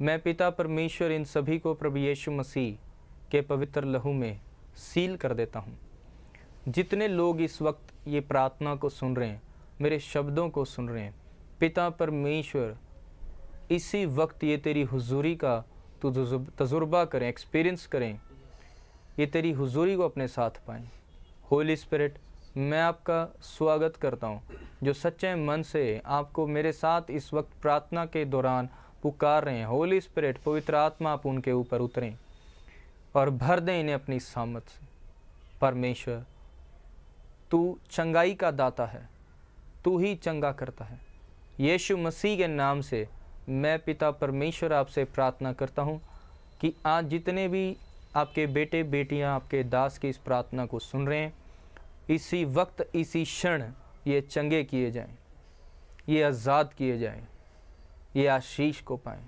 मैं पिता परमेश्वर इन सभी को प्रभु यीशु मसीह के पवित्र लहू में सील कर देता हूँ। जितने लोग इस वक्त ये प्रार्थना को सुन रहे हैं, मेरे शब्दों को सुन रहे हैं, पिता परमेश्वर इसी वक्त ये तेरी हुजूरी का तजुर्बा करें, एक्सपीरियंस करें, ये तेरी हुजूरी को अपने साथ पाएं। होली स्पिरिट, मैं आपका स्वागत करता हूँ, जो सच्चे मन से आपको मेरे साथ इस वक्त प्रार्थना के दौरान पुकार रहे हैं। होली स्पिरिट, पवित्र आत्मा, आप उनके ऊपर उतरें और भर दें इन्हें अपनी सामर्थ से। परमेश्वर, तू चंगाई का दाता है, तू ही चंगा करता है। यीशु मसीह के नाम से मैं पिता परमेश्वर आपसे प्रार्थना करता हूँ कि आज जितने भी आपके बेटे बेटियाँ आपके दास की इस प्रार्थना को सुन रहे हैं, इसी वक्त इसी क्षण ये चंगे किए जाएं, ये आज़ाद किए जाएं, ये आशीष को पाएं।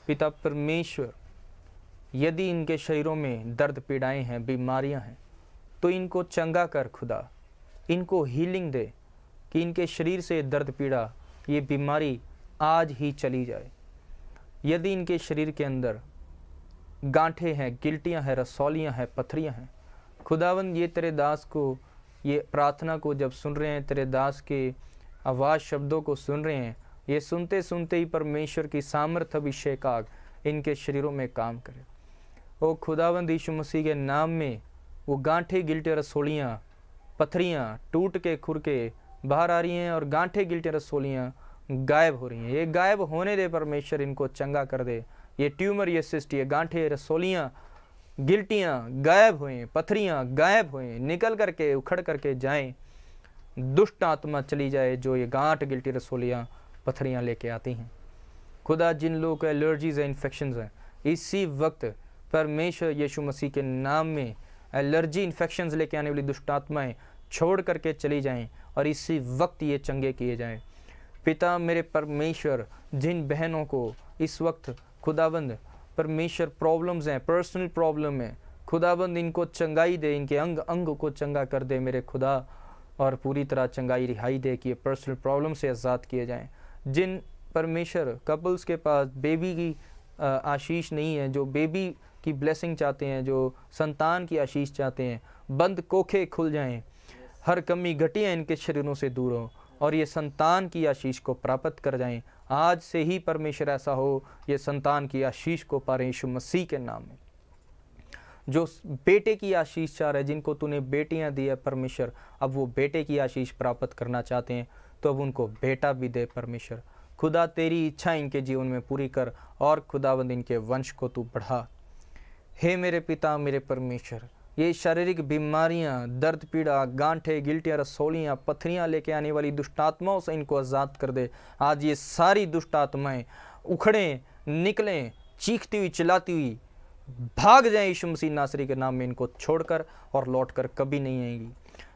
पिता परमेश्वर, यदि इनके शरीरों में दर्द पीड़ाएं हैं, बीमारियां हैं, तो इनको चंगा कर खुदा, इनको हीलिंग दे कि इनके शरीर से दर्द पीड़ा, ये बीमारी आज ही चली जाए। यदि इनके शरीर के अंदर गांठें हैं, गिल्टियां हैं, रसौलियां हैं, पथरियां हैं, खुदावंद ये तेरे दास को, ये प्रार्थना को जब सुन रहे हैं, तेरे दास के आवाज़ शब्दों को सुन रहे हैं, ये सुनते सुनते ही परमेश्वर की सामर्थ अभिषेक आग इनके शरीरों में काम करे। ओ खुदावंद यीशु मसीह के नाम में वो गांठे गिल्टे रसोलियाँ, पथरियाँ टूट के खुर के बाहर आ रही हैं और गांठे गिल्टे रसोलियाँ गायब हो रही हैं। ये गायब होने दे परमेश्वर, इनको चंगा कर दे। ये ट्यूमर, ये सिस्ट, ये गांठे, रसोलियाँ, गिल्टियाँ गायब हुए, पथरियाँ गायब हुए, निकल करके उखड़ करके जाएं। दुष्ट आत्मा चली जाए जो ये गांठ गिल्टी रसोलियाँ पथरियाँ लेके आती हैं। खुदा, जिन लोगों को एलर्जीज है, इन्फेक्शंस हैं, इसी वक्त परमेश्वर यीशु मसीह के नाम में एलर्जी इन्फेक्शंस लेके आने वाली दुष्ट आत्माएं छोड़ करके चली जाएं और इसी वक्त ये चंगे किए जाएं। पिता मेरे परमेश्वर, जिन बहनों को इस वक्त खुदाबंद परमेश्वर प्रॉब्लम्स हैं, पर्सनल प्रॉब्लम है, खुदाबंद इनको चंगाई दे, इनके अंग अंग को चंगा कर दे मेरे खुदा, और पूरी तरह चंगाई रिहाई दे कि ये पर्सनल प्रॉब्लम से आज़ाद किए जाएं। जिन परमेश्वर कपल्स के पास बेबी की आशीष नहीं है, जो बेबी की ब्लेसिंग चाहते हैं, जो संतान की आशीष चाहते हैं, बंद कोखे खुल जाएं, हर कमी घटियाँ इनके शरीरों से दूर हो और ये संतान की आशीष को प्राप्त कर जाएं। आज से ही परमेश्वर ऐसा हो, ये संतान की आशीष को पा रहे यीशु मसीह के नाम में। जो बेटे की आशीष चाह रहे, जिनको तूने बेटियां दी है परमेश्वर, अब वो बेटे की आशीष प्राप्त करना चाहते हैं, तो अब उनको बेटा भी दे परमेश्वर। खुदा, तेरी इच्छा इनके जीवन में पूरी कर और खुदावंद इनके वंश को तू बढ़ा। हे मेरे पिता, मेरे परमेश्वर, ये शारीरिक बीमारियां, दर्द पीड़ा, गांठे, गिल्टियाँ, रसौलियाँ, पथरियाँ लेके आने वाली दुष्ट आत्माओं से इनको आज़ाद कर दे। आज ये सारी दुष्ट आत्माएं उखड़ें, निकलें, चीखती हुई, चिल्लाती हुई भाग जाएं यीशु मसीह नासरी के नाम में, इनको छोड़कर और लौटकर कभी नहीं आएंगी।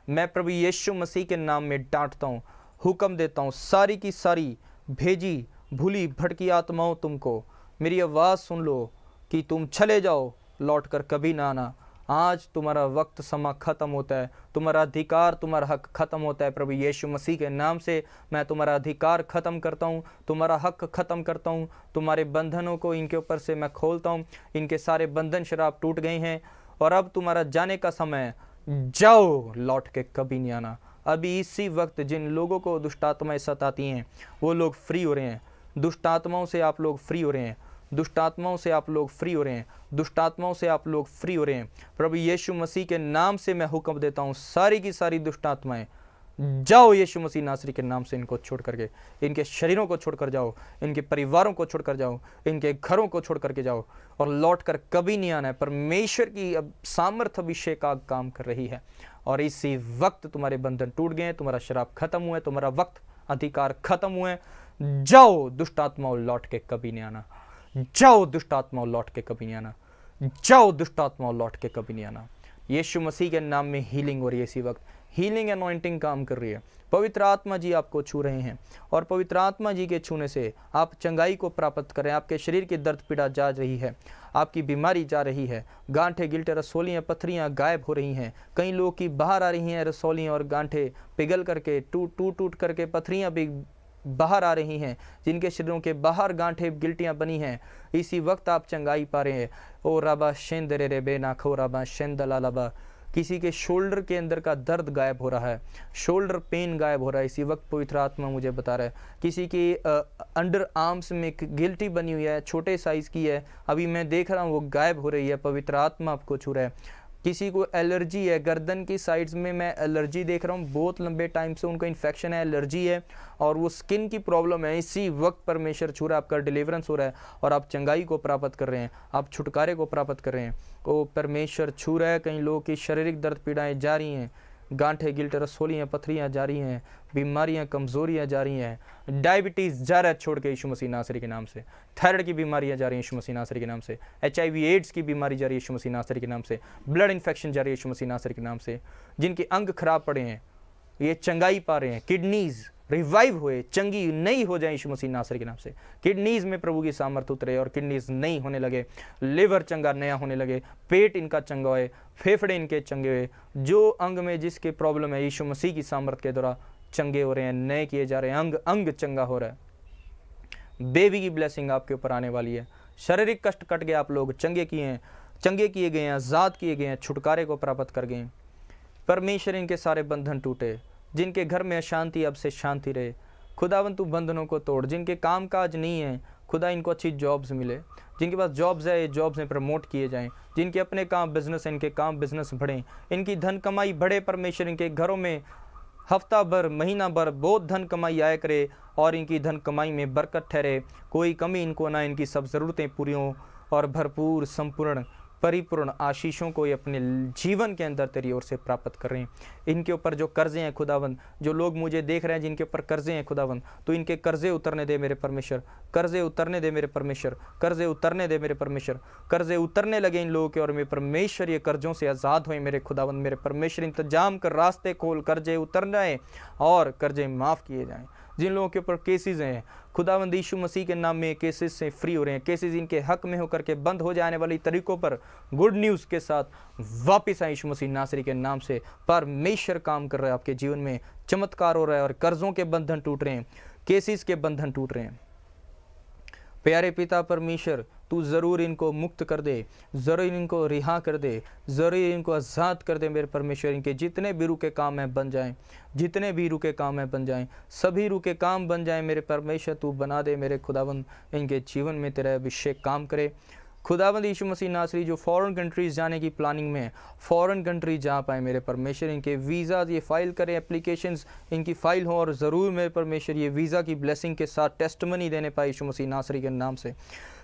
मैं प्रभु यीशु मसीह के नाम में डांटता हूँ, हुक्म देता हूँ, सारी की सारी भेजी भूली भटकी आत्माओं, तुमको मेरी आवाज़ सुन लो कि तुम चले जाओ, लौटकर कभी ना आना। आज तुम्हारा वक्त समा खत्म होता है, तुम्हारा अधिकार, तुम्हारा हक खत्म होता है। प्रभु यीशु मसीह के नाम से मैं तुम्हारा अधिकार खत्म करता हूँ, तुम्हारा हक खत्म करता हूँ, तुम्हारे बंधनों को इनके ऊपर से मैं खोलता हूँ। इनके सारे बंधन शराब टूट गए हैं और अब तुम्हारा जाने का समय, जाओ, लौट के कभी नहीं आना। अभी इसी वक्त जिन लोगों को दुष्ट आत्माएं सताती हैं, वो लोग फ्री हो रहे हैं। दुष्ट आत्माओं से आप लोग फ्री हो रहे हैं, दुष्ट आत्माओं से आप लोग फ्री हो रहे हैं, दुष्ट आत्माओं से आप लोग फ्री हो रहे हैं। प्रभु यीशु मसीह के नाम से मैं हुक्म देता हूँ, सारी की सारी दुष्ट आत्माएं जाओ यीशु मसीह नासरी के नाम से। इनको छोड़ करके, इनके शरीरों को छोड़ कर जाओ, इनके परिवारों को छोड़ कर जाओ, इनके घरों को छोड़ करके जाओ और लौट कर कभी नहीं आना है। परमेश्वर की अब सामर्थ अभिषेक का काम कर रही है और इसी वक्त तुम्हारे बंधन टूट गए, तुम्हारा शराब खत्म हुआ है, तुम्हारा वक्त अधिकार खत्म हुए। जाओ दुष्ट आत्माओं, लौट के कभी नहीं आना। जाओ दुष्ट आत्माओं, लौट के कभी नहीं आना। जाओ दुष्ट आत्माओं, लौट के कभी नहीं आना। यीशु मसीह के नाम में हीलिंग हो रही है, इसी वक्त हीलिंग अनॉइंटिंग काम कर रही है। पवित्र आत्मा जी आपको छू रहे हैं और पवित्र आत्मा जी के छूने से आप चंगाई को प्राप्त करें। आपके शरीर की दर्द पीड़ा जा रही है, आपकी बीमारी जा रही है, गांठे गिल्टे रसौलियाँ पथरियाँ गायब हो रही हैं। कई लोग की बाहर आ रही हैं रसौलियाँ और गांठे पिघल करके टूट करके पथरियाँ भी बाहर आ रही हैं, जिनके शरीरों के बाहर गांठें गिल्टियाँ बनी हैं, इसी वक्त आप चंगाई पा रहे हैं। ओ राबा शेंदरे रे बे नाखो राबा शेंदलालाबा। किसी के शोल्डर के अंदर का दर्द गायब हो रहा है, शोल्डर पेन गायब हो रहा है, इसी वक्त पवित्र आत्मा मुझे बता रहा है। किसी के अंडर आर्म्स में एक गिल्टी बनी हुई है, छोटे साइज़ की है, अभी मैं देख रहा हूँ वो गायब हो रही है, पवित्र आत्मा आपको छू रहा है। किसी को एलर्जी है, गर्दन की साइड्स में मैं एलर्जी देख रहा हूँ, बहुत लंबे टाइम से उनको इन्फेक्शन है, एलर्जी है और वो स्किन की प्रॉब्लम है, इसी वक्त परमेश्वर छू रहा है, आपका डिलीवरेंस हो रहा है और आप चंगाई को प्राप्त कर रहे हैं, आप छुटकारे को प्राप्त कर रहे हैं। वो परमेश्वर छू रहा है। कई लोगों की शारीरिक दर्द पीड़ाएँ जा रही हैं, गांठें गिल्ट रसोलियाँ पथरियाँ जा रही हैं, बीमारियाँ कमज़ोरियाँ जा रही हैं, डायबिटीज़ जा रहा है छोड़ के यीशु मसीह नासरी के नाम से, थायराइड की बीमारियाँ जा रही हैं यीशु मसीह नासरी के नाम से, HIV एड्स की बीमारी जा रही है यीशु मसीह नासरी के नाम से, ब्लड इन्फेक्शन जा रही है यीशु मसीह नासरी के नाम से, जिनके अंग खराब पड़े हैं ये चंगाई पा रहे हैं, किडनीज़ रिवाइव हुए, चंगी नई हो जाए यीशु मसीह नासरी के नाम से, किडनीज़ में प्रभु की सामर्थ्य उतरे और किडनीज़ नई होने लगे, लिवर चंगा नया होने लगे, पेट इनका चंगा होए, फेफड़े इनके चंगे हुए, जो अंग में जिसके प्रॉब्लम है यीशु मसीह की सामर्थ्य के द्वारा चंगे हो रहे हैं, नए किए जा रहे हैं, अंग अंग चंगा हो रहा है। बेबी की ब्लेसिंग आपके ऊपर आने वाली है। शारीरिक कष्ट कट गए, आप लोग चंगे किए हैं, चंगे किए गए हैं, आज़ाद किए गए हैं, छुटकारे को प्राप्त कर गए हैं। परमेश्वर इनके सारे बंधन टूटे, जिनके घर में अशांति अब से शांति रहे। खुदावन तू बंधनों को तोड़, जिनके काम काज नहीं है खुदा इनको अच्छी जॉब्स मिले, जिनके पास जॉब्स है ये जॉब्स में प्रमोट किए जाएं, जिनके अपने काम बिजनेस है इनके काम बिजनेस बढ़ें, इनकी धन कमाई बढ़े। परमेश्वर इनके घरों में हफ्ता भर महीना भर बहुत धन कमाई आया करे और इनकी धन कमाई में बरकत ठहरे, कोई कमी इनको ना, इनकी सब ज़रूरतें पूरी हों और भरपूर संपूर्ण परिपूर्ण आशीषों को ये अपने जीवन के अंदर तेरी ओर से प्राप्त कर रहे हैं। इनके ऊपर जो कर्जे हैं खुदावन, जो लोग मुझे देख रहे हैं जिनके ऊपर कर्जे हैं खुदावन, तो इनके कर्जे उतरने दे मेरे परमेश्वर, कर्जे उतरने दे मेरे परमेश्वर, कर्जे उतरने दे मेरे परमेश्वर, कर्जे उतरने लगे इन लोगों के और मेरे परमेश्वर ये कर्जों से आज़ाद हुए मेरे खुदावन, मेरे परमेश्वर इंतजाम कर, रास्ते खोल, कर्जे उतर जाएँ और कर्जे माफ़ किए जाएँ। जिन लोगों के ऊपर केसेस हैं खुदावंद यीशु मसीह के नाम में केसेस से फ्री हो रहे हैं, केसेस इनके हक में होकर के बंद हो जाने वाली तरीकों पर गुड न्यूज़ के साथ वापस आए यीशु मसीह नासरी के नाम से। परमेश्वर काम कर रहा है, आपके जीवन में चमत्कार हो रहा है और कर्जों के बंधन टूट रहे हैं, केसेस के बंधन टूट रहे हैं। प्यारे पिता परमेश्वर तू ज़रूर इनको मुक्त कर दे, ज़रूर इनको रिहा कर दे, ज़रूर इनको आज़ाद कर दे मेरे परमेश्वर। इनके जितने भी रुके काम हैं बन जाएं, जितने भी रुके काम हैं बन जाएं, सभी रुके काम बन जाएं मेरे परमेश्वर। तू बना दे मेरे खुदावंद, इनके जीवन में तेरा अभिषेक काम करे। खुदावंद यीशु मसीह नासरी जो फॉरेन कंट्रीज़ जाने की प्लानिंग में है, फॉरेन कंट्रीज जा पाए मेरे परमेश्वर। इनके वीज़ा ये फ़ाइल करें, एप्लीकेशंस इनकी फ़ाइल हो और ज़रूर मेरे परमेश्वर ये वीज़ा की ब्लेसिंग के साथ टेस्टमनी देने पाए यीशु मसीह नासरी के नाम से।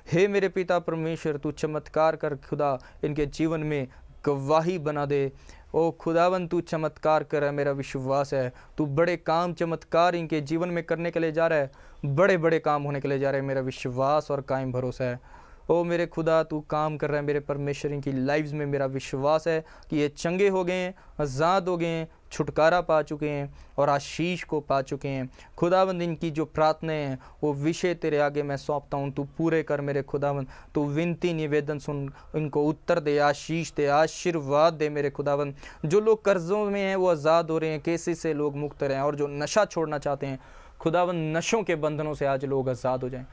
हे मेरे पिता परमेश्वर तू चमत्कार कर खुदा, इनके जीवन में गवाही बना दे। ओ खुदावन तू चमत्कार कर है, मेरा विश्वास है तू बड़े काम चमत्कार इनके जीवन में करने के लिए जा रहा है, बड़े बड़े काम होने के लिए जा रहे हैं, मेरा विश्वास और कायम भरोसा है। ओ मेरे खुदा तू काम कर रहा है मेरे परमेश्वर इनकी लाइव्स में। मेरा विश्वास है कि ये चंगे हो गए हैं, आज़ाद हो गए हैं, छुटकारा पा चुके हैं और आशीष को पा चुके हैं। खुदावंद इनकी जो प्रार्थनाएं हैं वो विषय तेरे आगे मैं सौंपता हूँ, तू पूरे कर मेरे खुदावंद। तू विनती निवेदन सुन, इनको उत्तर दे, आशीष दे, आशीर्वाद दे मेरे खुदावंद। जो लोग कर्जों में हैं वो आज़ाद हो रहे हैं, केसेस से लोग मुक्त रहे हैं, और जो नशा छोड़ना चाहते हैं खुदावंद नशों के बंधनों से आज लोग आज़ाद हो जाएं,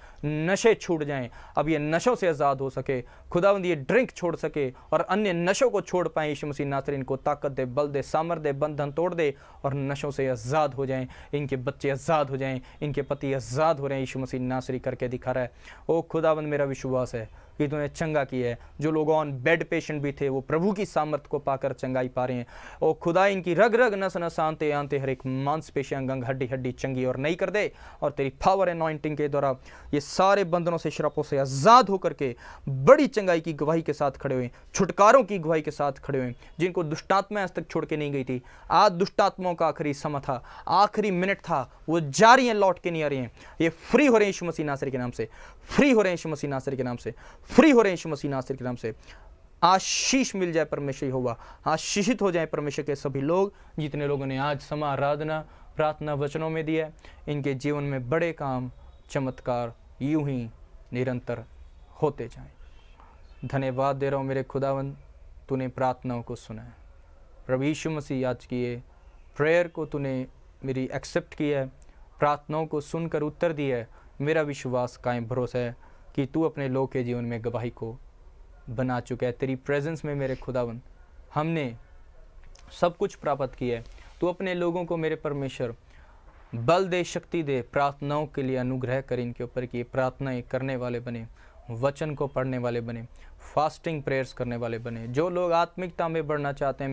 नशे छूट जाएं, अब ये नशों से आज़ाद हो सके खुदावंद, ये ड्रिंक छोड़ सके और अन्य नशों को छोड़ पाएँ। यीशु मसीह नासरी इनको ताकत दे, बल दे, सामर्थ दे, बंधन तोड़ दे और नशों से आज़ाद हो जाएं। इनके बच्चे आज़ाद हो जाएं, इनके पति आज़ाद हो रहे हैं, यीशु मसीह नासरी करके दिखा रहा है। ओ खुदावंद मेरा विश्वास है कि तूने चंगा किया है। जो लोग ऑन बेड पेशेंट भी थे वो प्रभु की सामर्थ को पाकर चंगाई पा रहे हैं। ओ खुदा इनकी रग रग नस नस आंते आंते हर एक मांसपेशी अंग अंग हड्डी हड्डी चंगी और नई कर दे, और तेरी पावर एनॉइंटिंग के द्वारा ये सारे बंधनों से श्रापों से आज़ाद होकर के बड़ी चंगाई की गवाही के साथ खड़े हुए, छुटकारों की गवाही के साथ खड़े हुए, जिनको दुष्टात्मा आज तक छोड़ के नहीं गई थी। आज दुष्टात्माओं का आखिरी समय था, आखिरी मिनट था, वो जा रही हैं, लौट के नहीं आ रही हैं। ये फ्री हो रहे हैं यीशु मसीह नासरी के नाम से, फ्री हो रहे हैं यीशु मसीह नासरी के नाम से, फ्री हो रहे हैं यीशु मसीह नासरी के नाम से। आशीष मिल जाए परमेश्वर होगा, आशीषित हो जाए परमेश्वर के सभी लोग जितने लोगों ने आज समय आराधना प्रार्थना वचनों में दिया। इनके जीवन में बड़े काम चमत्कार यूं ही निरंतर होते जाएं। धन्यवाद दे रहा हूँ मेरे खुदावंद, तूने प्रार्थनाओं को सुना है। प्रभु यीशु मसीह आज की ये प्रेयर को तूने मेरी एक्सेप्ट किया है प्रार्थनाओं को सुनकर उत्तर दिया है। मेरा विश्वास कायम भरोसा है कि तू अपने लोग के जीवन में गवाही को बना चुका है। तेरी प्रेजेंस में मेरे खुदावन हमने सब कुछ प्राप्त किया है। तू अपने लोगों को मेरे परमेश्वर बल दे, शक्ति दे, प्रार्थनाओं के लिए अनुग्रह कर इनके ऊपर कि ये प्रार्थनाएं करने वाले बने, वचन को पढ़ने वाले बने, फास्टिंग प्रेयर्स करने वाले बने। जो लोग आत्मिकता में बढ़ना चाहते हैं